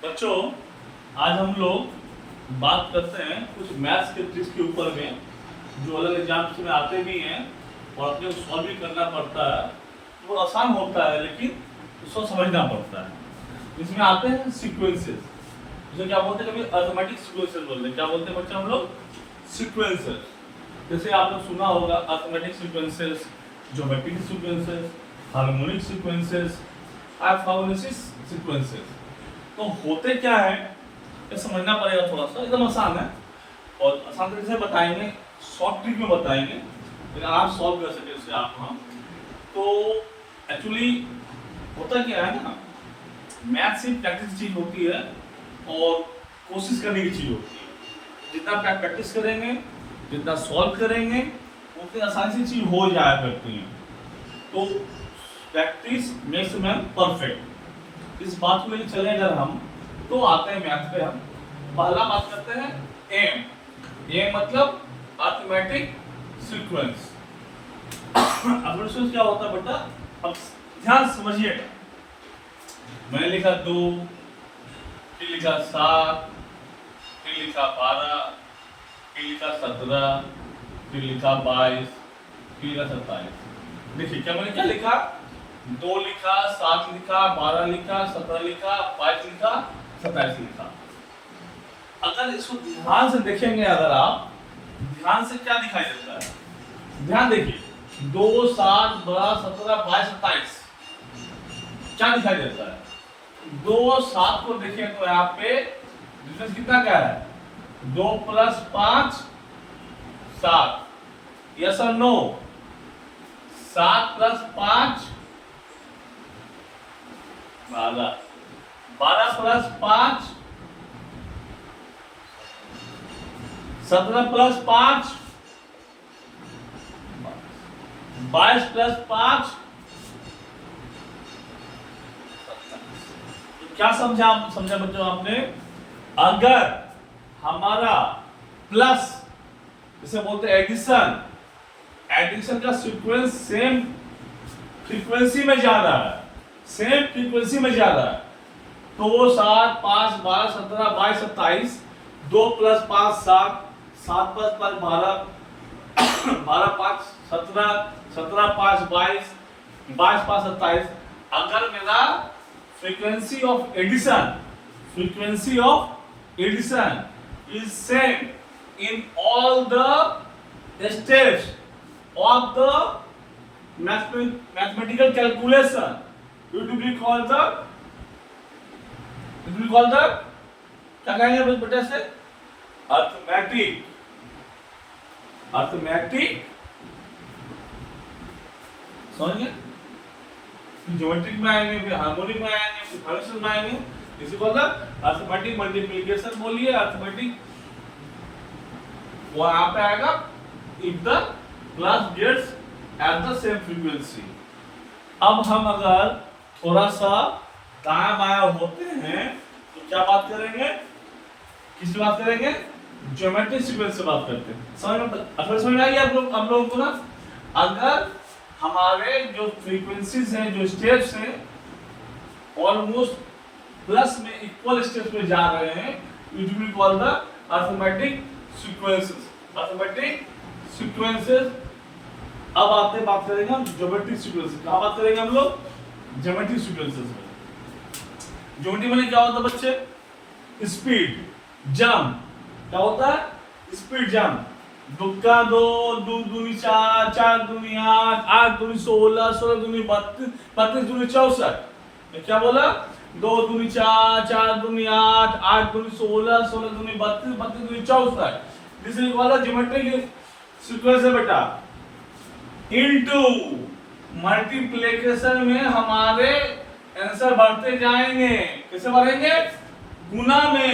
बच्चों, आज हम लोग बात करते हैं कुछ मैथ्स के ट्रिक्स के ऊपर में जो अलग एग्जाम्स में आते भी हैं और अपने को सॉल्व भी करना पड़ता है। वो आसान होता है लेकिन उसको समझना पड़ता है। इसमें आते हैं सीक्वेंसेस, जिसे क्या बोलते हैं, कभी अर्थमेटिक सीक्वेंसेस बोलते हैं। क्या बोलते हैं बच्चे हम लोग? सीक्वेंसेस। जैसे आपने सुना होगा arithmetic sequences, geometric sequences, harmonic sequences, Fibonacci sequences. तो होते क्या है ये समझना पड़ेगा थोड़ा सा। एकदम आसान है और आसान तरीके से बताएंगे, शॉर्ट ट्रिक में बताएंगे लेकिन आप सॉल्व कर सके इसे आप। हम तो एक्चुअली होता क्या है ना, मैथ सिर्फ प्रैक्टिस चीज होती है और कोशिश करने की चीज होती है। जितना प्रैक्टिस करेंगे, जितना सॉल्व करेंगे, उतनी आसानी से चीज हो जाया करती है। तो प्रैक्टिस मेक्स मैन परफेक्ट। इस बात को लेकर चले अगर हम तो आते हैं मैथ पे। हम पहला बात करते हैं एम मतलब अर्थमेटिक सीक्वेंस। अर्थमेटिक क्या होता है बेटा? अब ध्यान समझिएगा। मैंने लिखा 2, फिर लिखा 7, फिर लिखा 12, फिर लिखा 17, फिर लिखा 22, फिर लिखा 27। देखिए क्या मैंने क्या लिखा? 2 लिखा, 7 लिखा, 12 लिखा, 17 लिखा, 22 लिखा, 27 लिखा। अगर इसको ध्यान से देखेंगे, अगर आप ध्यान से क्या दिखाई देता है? ध्यान देखिए, 2, 7, 12, 17, 22, 27 क्या दिखाई देता है? 2, 7 को देखें तो यहाँ पे डिफरेंस कितना क्या है? 2 + 5 7। यस और नो? 7 + 5 12, 12 + 5 17 + 5 22 + 5 क्या समझा बच्चों आपने? अगर हमारा प्लस, जिसे बोलते हैं एडिशन का सीक्वेंस सेम फ्रीक्वेंसी में जा रहा है, तो वो 7, 5, 12, 17, 22, 27, 2 + 5 7, 7 + 5 12, 12 + 5 17, 17 + 5 22, 22 + 5 27। अगर मेरा frequency of addition is same in all the steps of the mathematical calculation, it will be called the क्या कहेंगे बेटा से? अर्थमेटिक समझिए। ज्योमेट्रिक में आएंगे, फिर हार्मोनिक में आएंगे, फिर फंक्शन में आएंगे। इसी को अर्थमेटिक मल्टीप्लिकेशन बोलिए, अर्थमेटिक वो यहाँ पे आएगा if the class gets at the same frequency. अब हम अगर थोड़ा सा दाया बाया होते हैं तो क्या बात करेंगे? किस बात करेंगे? ज्योमेट्रिक सीक्वेंस से बात करते हैं। समझ में आई आप लोगों को ना? अगर हमारे जो फ्रीक्वेंसीज हैं, जो स्टेप्स हैं, ऑलमोस्ट प्लस में इक्वल स्टेप्स में जा रहे हैं, it will call the arithmetic sequences. अब बात करेंगे हम ज्योमेट्रिक सीक्वेंसेस। क्या बात करेंगे हम लोग? ज्योमेट्रिक सीक्वेंसेस में। ज्योमेट्री में क्या होता है बच्चे? Speed jump. क्या होता है? Speed jump. 2 का 2, 2 दूनी 4, 4 दूनी 8, 8 दूनी 16, 16 दूनी 32, 32 दूनी 64। क्या बोला? 2 दूनी 4, 4 दूनी 8, 8 दूनी 16, 16 दूनी 32, 32 दूनी 64। This is called geometric sequence है बेटा। इनटू मल्टीप्लिकेशन में हमारे आंसर बढ़ते जाएंगे। कैसे बढ़ेंगे? गुना में।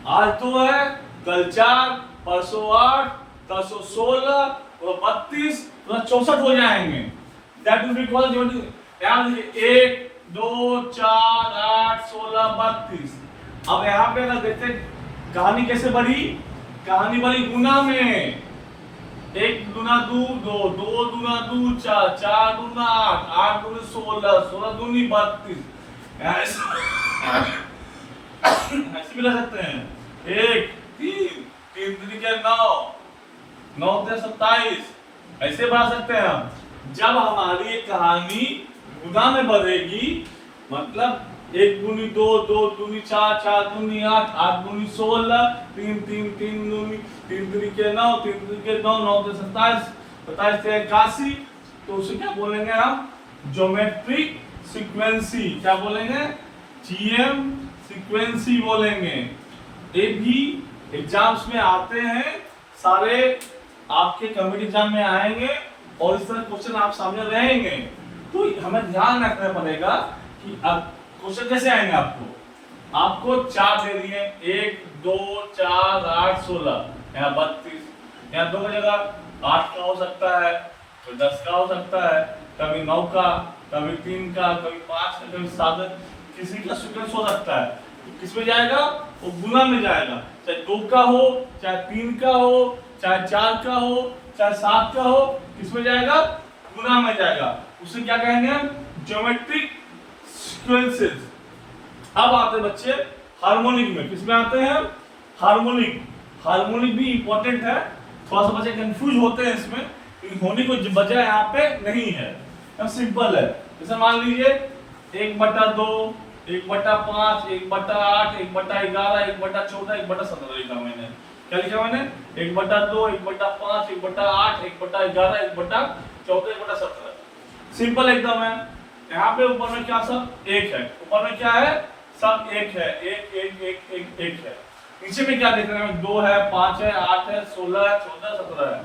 आज 2 है, कल 4, परसों 8, परसों 16 और 32 और 64 हो जाएंगे। That will be called geometric. यहाँ देखिए 1, 2, 4, 8, 16, 32। अब यहाँ पे अगर देखते कहानी कैसे बढ़ी? कहानी बढ़ी गुना में। 1 दूना 2, 2 दूना 2 4, 4 दूना 8, 8 दूनी 16, 16 दूनी 32। भी कर सकते हैं। 1 3 3 3 के 9 9 3 27 ऐसे बढ़ा सकते हैं हम। जब हमारी ये कहानी गुना में बढ़ेगी, मतलब 1 दूनी 2 2 दूनी 4 4 दूनी 8 8 दूनी 16 3 3 3 दूनी 3 3 के 9 3 3 के 9 9 3 27 27 से 81, तो उसे क्या बोलेंगे हम? ज्योमेट्रिक सीक्वेंसी। क्या बोलेंगे? जीएम सीक्वेंसी बोलेंगे। ये भी एग्जाम्स में आते हैं, सारे आपके कम्पिटिटिव एग्जाम में आएंगे और इस तरह क्वेश्चन आप सामने रहेंगे। तो हमें ध्यान रखना पड़ेगा कि अब क्वेश्चन कैसे आएंगे। आपको 4 दे दिए, 1 2 4 8 16, यहाँ 32, यहाँ 2 की जगह 8 का हो सकता है, तो 10 का हो सकता है, कभी 9 का, कभी 3 का, कभी 5 का, कभी 7 का, किसी का सीक्वेंस हो सकता है। तो किस में जाएगा? वो गुना में जाएगा। चाहे 2 का हो, चाहे 3 का हो, चाहे 4 का हो, चाहे 7 का हो, किस में जाएगा? गुना में जाएगा। उसे क्या कहेंगे? Geometric sequences. अब आते बच्चे हार्मोनिक में। किस में आते हैं? हार्मोनिक। हार्मोनिक भी इंपॉर्टेंट है, थोड़ा सा बच्चे कंफ्यूज होते हैं इसमें, क्योंकि होने को वजह यहाँ पे नहीं है, अब सिंपल है। जैसे मान लीजिए 1/2 1/5 1/8 1/11 1/14 1/17 लिखा मैंने। क्या लिखा मैंने? 1/2 1/5 1/8 1/11 1/14 1/17। सिंपल एकदम है। यहाँ पे ऊपर में क्या सब 1 है, ऊपर में क्या है? सब 1 है, 1 1 1 1 1 है। नीचे में क्या देख रहे हैं? 2 है, 5 है, 8 है, 16 है, 14 17 है।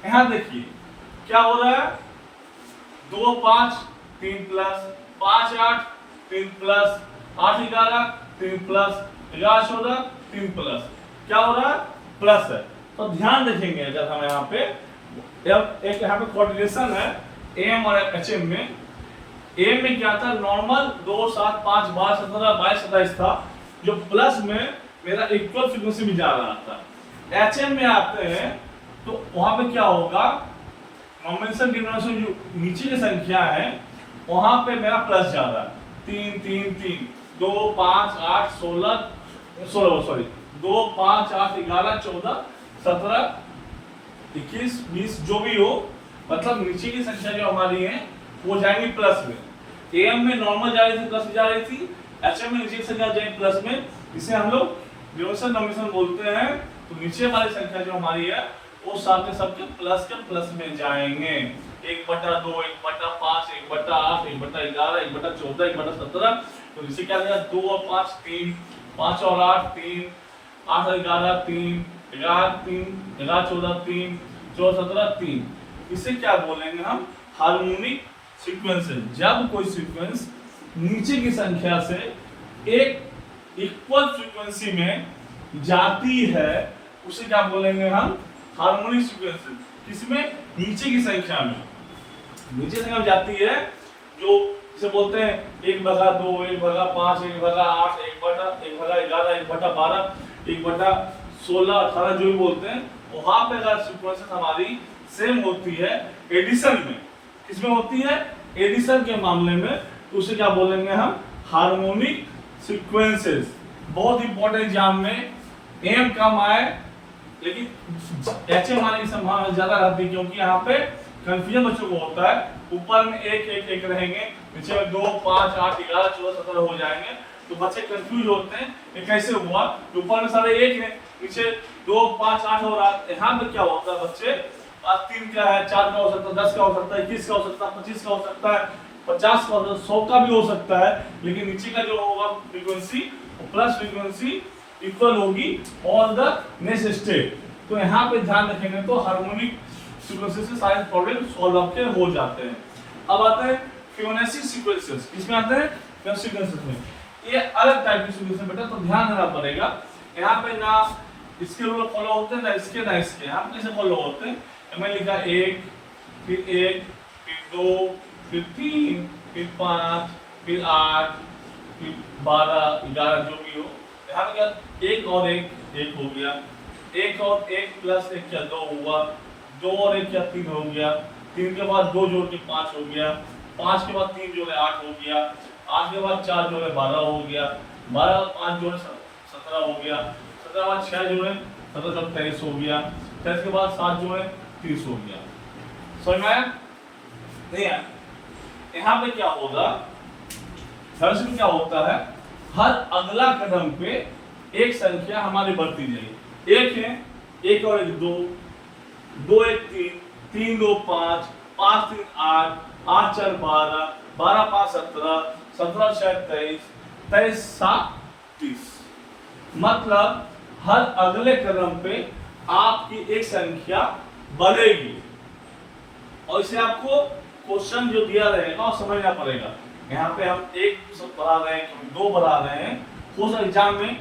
यहाँ देखिए क्या हो रहा है? 2 5 3 प्लस 5 8 3 प्लस 8 11 3 प्लस 11 14 3 प्लस, क्या हो रहा है? प्लस है। तो ध्यान रखेंगे जब हम यहाँ पे एक यहाँ पे कोऑर्डिनेशन है एम और एचएम में। एम में क्या था? नॉर्मल 2 7 5 12 17 22 27 था, जो प्लस में मेरा इक्वल फ्रीक्वेंसी में जा रहा था। एचएम में आते हैं तो वहां पे क्या होगा? नॉमिनेशन डिनोमिनेशन जो नीचे की संख्या है वहां पे मेरा प्लस जा रहा है। 3 3 3 2 5 8 16 सॉरी 2 5 8 11 14 17 21 20 जो भी हो, मतलब नीचे की संख्या जो हमारी है वो जाएंगी प्लस में। एम में नॉर्मल जा रही थी, प्लस में जा रही थी। एचएम में नीचे की संख्या जाएगी प्लस में, इसे हम लोग डिनोमिनेशन नॉमिनेशन बोलते हैं। तो नीचे वाली संख्या जो हमारी है वो सारे सबके प्लस में जाएंगे। 1/2 1/5 1/8 1/11 1/14 1/17। तो नीचे क्या देगा? 2 और 5 3 5 और 8 3 8 और 11 3 11 3 11 14 3 14 17 3। इसे क्या बोलेंगे हम? Harmonic sequence. जब कोई सीक्वेंस नीचे की संख्या से एक इक्वल फ्रीक्वेंसी में जाती है उसे क्या बोलेंगे हम? Harmonic sequence. किसमें? नीचे की संख्या में। नीचे संख्या में जाती है जो इसे बोलते हैं 1/2 1/5 1/8 1/11 1/12 1/16 18 जो भी बोलते हैं। वहां पे अगर सीक्वेंसेस हमारी सेम होती है एडिशन में, किसमें होती है? एडिशन के मामले में, तो उसे क्या बोलेंगे हम? Harmonic sequences. बहुत इंपॉर्टेंट एग्जाम में एम कम आए लेकिन एचएम आने की संभावना ज्यादा रहती है, क्योंकि यहाँ पे कंफ्यूजन बच्चों को होता है। ऊपर में 1 1 1 रहेंगे, नीचे में 2 5 8 11 14 17 हो जाएंगे, तो बच्चे कंफ्यूज होते हैं ये कैसे हुआ? ऊपर में सारे 1 है, नीचे 2 5 8 हो रहा है। यहाँ पे क्या होता है बच्चे? 3 का है, 4 का हो सकता है, 10 का हो सकता है, 21 का हो सकता है, 25 का हो सकता है, 50 का हो सकता है, 100 का भी हो सकता है। लेकिन नीचे का जो होगा फ्रीक्वेंसी प्लस फ्रीक्वेंसी इक्वल होगी ऑन द नेक्स्ट स्टेप। तो यहाँ पे ध्यान रखेंगे तो हार्मोनिक सीक्वेंसेस से सारे प्रॉब्लम सॉल्व आपके हो जाते हैं। अब आते हैं फिबोनाची सीक्वेंसेस। किसमें आते हैं? फिबोनाची सीक्वेंसेस में। ये अलग टाइप की सीक्वेंस है बेटा, तो ध्यान देना पड़ेगा। यहाँ पे ना इसके रूल फॉलो होते हैं, ना इसके ना इसके। यहाँ पे कैसे फॉलो होते हैं? मैंने लिखा 1 फिर 2 फिर 3 फिर 5 फिर 8 फिर 12 11 जो भी हो। यहाँ पे क्या 1 और 1 हो गया, 1 और 1 प्लस 1 क्या 2 हुआ, 2 और 1 क्या 3 हो गया, 3 के बाद 2 जोड़ के 5 हो गया, 5 के बाद 3 जोड़े 8 हो गया, 8 के बाद 4 जोड़े 12 हो गया, 12 5 जोड़े 17 हो गया, 17 बाद 6 जोड़े 17 चौक 23 हो गया, 23 के बाद 7 जोड़े 30 हो गया। समझ में आया? नहीं आया? यहाँ पे क्या होगा, में क्या होता है, हर अगला कदम पे एक संख्या हमारी बढ़ती जाएगी। एक है, एक और एक 2, 2 1 3, 3 2 5, 5 3 8, 8 4 12, 12 5 17, 17 6 23, 23 7 30। मतलब हर अगले कदम पे आपकी एक संख्या बढ़ेगी और इसे आपको क्वेश्चन जो दिया रहेगा और समझना पड़ेगा। यहाँ पे हम एक बढ़ा रहे हैं, 2 बढ़ा रहे हैं, हो सकता एग्जाम में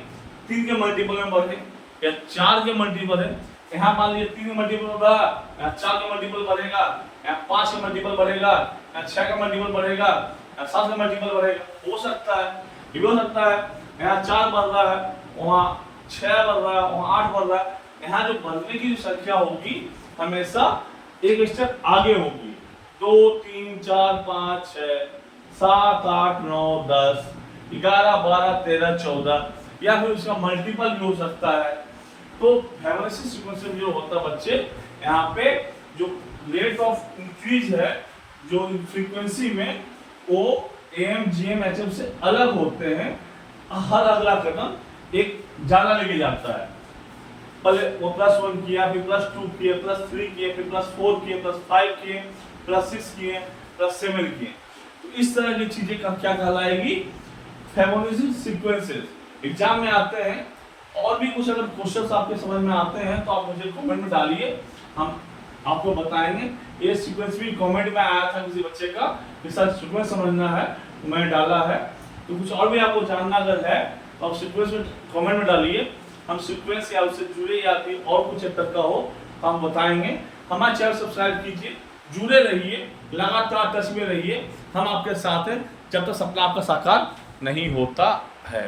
3 के मल्टीपल में बढ़े या 4 के मल्टीपल है। यहाँ मान लीजिए 3 के मल्टीपल बढ़ा, यहाँ 4 के मल्टीपल बढ़ेगा, यहाँ 5 के मल्टीपल बढ़ेगा, यहाँ 6 का मल्टीपल बढ़ेगा, यहाँ 7 का मल्टीपल बढ़ेगा। हो सकता है, ये भी हो सकता है यहाँ 4 बढ़ रहा है, वहाँ 6 बढ़ रहा है, वहाँ 8 बढ़ रहा है। यहाँ जो बढ़ने की जो संख्या होगी हमेशा एक स्टेप आगे होगी। 2 3 4 5 6 7 8 9 10 11 12 13 14 या फिर उसका मल्टीपल भी हो सकता है। तो फिबोनाची सीक्वेंस में जो होता है बच्चे, यहाँ पे जो रेट ऑफ इंक्रीज है जो फ्रीक्वेंसी में वो AM GM HM से अलग होते हैं। हर अगला कदम एक ज्यादा लेके जाता है। पहले वो +1 किया, फिर +2 किए, +3 किए, फिर +4 किए, +5 किए, +6 किए, +7 किए। तो इस तरह की चीजें क्या कहलाएगी, फिबोनाची सीक्वेंसेस। एग्जाम में आते हैं और भी कुछ अगर क्वेश्चंस आपके समझ में आते हैं तो आप मुझे कमेंट में डालिए, हम आपको बताएंगे। ये सीक्वेंस भी कमेंट में आया था किसी बच्चे का, जिसका सीक्वेंस समझना है मैंने डाला है। तो कुछ और भी आपको जानना अगर है तो आप सीक्वेंस में कमेंट में डालिए, हम सीक्वेंस या उससे जुड़े या फिर और कुछ तक का हो तो हम बताएंगे। हमारा चैनल सब्सक्राइब कीजिए, जुड़े रहिए, लगातार टच में रहिए, हम आपके साथ हैं जब तक सपना आपका साकार नहीं होता है।